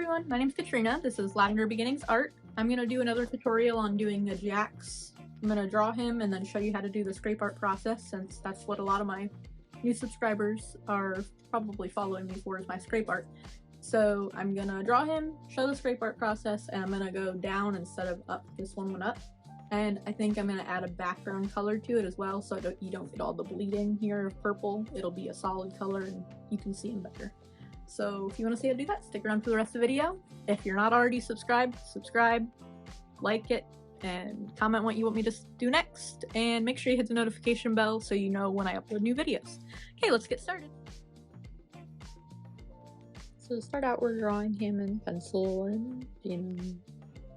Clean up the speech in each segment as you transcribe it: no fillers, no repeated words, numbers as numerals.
everyone, my name's Katrina. This is Lavender Beginnings Art. I'm going to do another tutorial on doing a Jax. I'm going to draw him and then show you how to do the scrape art process, since that's what a lot of my new subscribers are probably following me for, is my scrape art. So I'm going to draw him, show the scrape art process, and I'm going to go down instead of up. This one went up. And I think I'm going to add a background color to it as well, so you don't get all the bleeding here of purple. It'll be a solid color and you can see him better. So if you want to see how to do that, stick around for the rest of the video. If you're not already subscribed, subscribe, like it, and comment what you want me to do next. And make sure you hit the notification bell so you know when I upload new videos. Okay, let's get started. So to start out, we're drawing him in pencil, and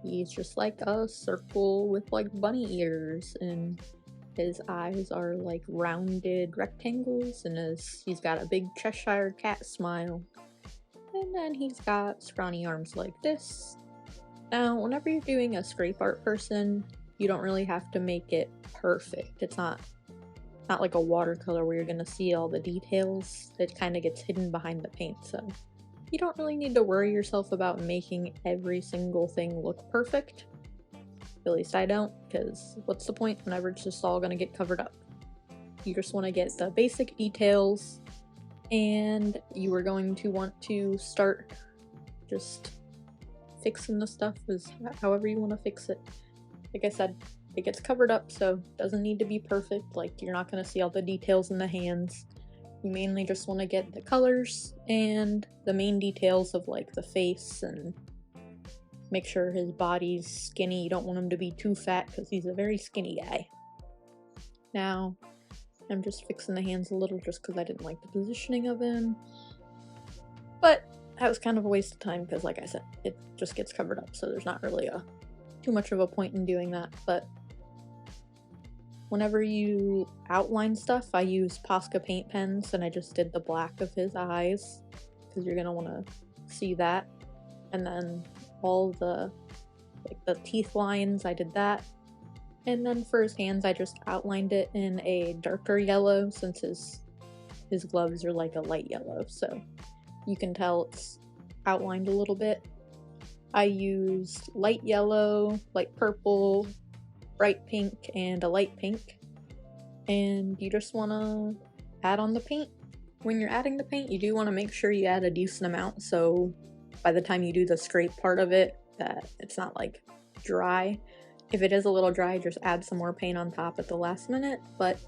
he's just like a circle with like bunny ears, and his eyes are like rounded rectangles, and he's got a big Cheshire cat smile. And then he's got scrawny arms like this. Now, whenever you're doing a scrape art person, you don't really have to make it perfect. It's not like a watercolor where you're gonna see all the details. It kind of gets hidden behind the paint, so you don't really need to worry yourself about making every single thing look perfect. At least I don't, because what's the point whenever it's just all gonna get covered up? You just want to get the basic details, and you are going to want to start just fixing the stuff as however you want to fix it. Like I said, it gets covered up, so it doesn't need to be perfect. Like, you're not going to see all the details in the hands. You mainly just want to get the colors and the main details of like the face, and make sure his body's skinny. You don't want him to be too fat because he's a very skinny guy. Now, I'm just fixing the hands a little just because I didn't like the positioning of him. But that was kind of a waste of time because, like I said, it just gets covered up, so there's not really too much of a point in doing that. But whenever you outline stuff, I use Posca paint pens, and I just did the black of his eyes because you're going to want to see that. And then all the teeth lines, I did that. And then for his hands, I just outlined it in a darker yellow, since his gloves are like a light yellow, so you can tell it's outlined a little bit. I used light yellow, light purple, bright pink, and a light pink. And you just want to add on the paint. When you're adding the paint, you do want to make sure you add a decent amount, so by the time you do the scrape part of it, that it's not like dry. If it is a little dry, just add some more paint on top at the last minute, but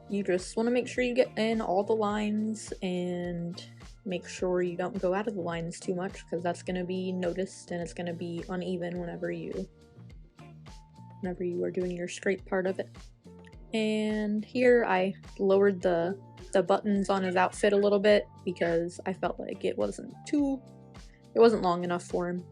you just want to make sure you get in all the lines and make sure you don't go out of the lines too much, because that's going to be noticed and it's going to be uneven whenever you are doing your scrape part of it. And here I lowered the buttons on his outfit a little bit because I felt like it wasn't long enough for him.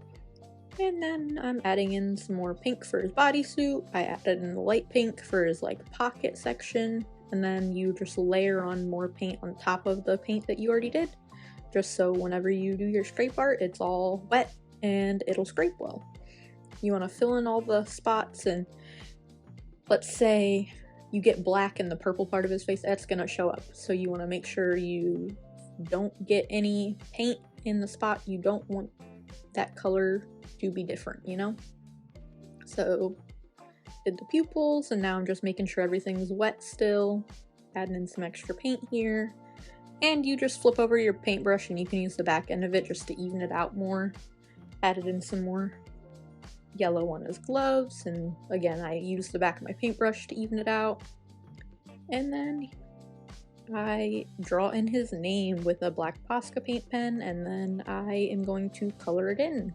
And then I'm adding in some more pink for his bodysuit. I added in the light pink for his like pocket section, and then you just layer on more paint on top of the paint that you already did, just so whenever you do your scrape art, it's all wet and it'll scrape well. You want to fill in all the spots, and let's say you get black in the purple part of his face, that's gonna show up. So you want to make sure you don't get any paint in the spot you don't want that color to be different, you know? So did the pupils, and now I'm just making sure everything's wet still, adding in some extra paint here, and you just flip over your paintbrush and you can use the back end of it just to even it out more. Added in some more yellow on his gloves, and again I used the back of my paintbrush to even it out. And then I draw in his name with a black Posca paint pen, and then I am going to color it in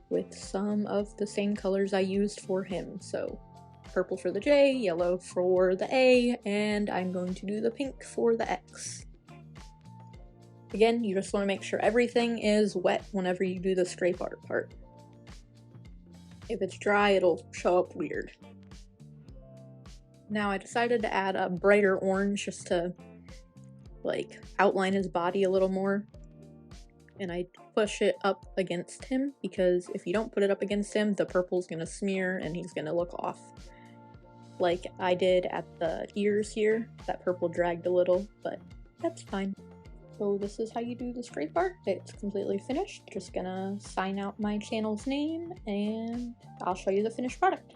with some of the same colors I used for him. So purple for the J, yellow for the A, and I'm going to do the pink for the X. Again, you just want to make sure everything is wet whenever you do the scrape art part. If it's dry, it'll show up weird. Now I decided to add a brighter orange just to like outline his body a little more, and I push it up against him because if you don't put it up against him, the purple's gonna smear and he's gonna look off. Like I did at the ears here, that purple dragged a little, but that's fine. So this is how you do the scrape art. It's completely finished. Just gonna sign out my channel's name and I'll show you the finished product.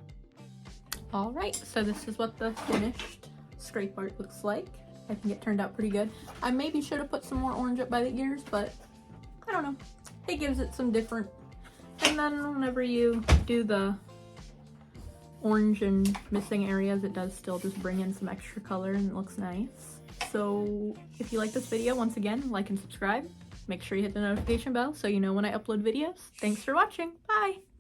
Alright, so this is what the finished scrape art looks like. I think it turned out pretty good. I maybe should have put some more orange up by the ears, but I don't know. It gives it some different. And then whenever you do the orange and missing areas, it does still just bring in some extra color and it looks nice. So if you like this video, once again, like and subscribe. Make sure you hit the notification bell so you know when I upload videos. Thanks for watching. Bye!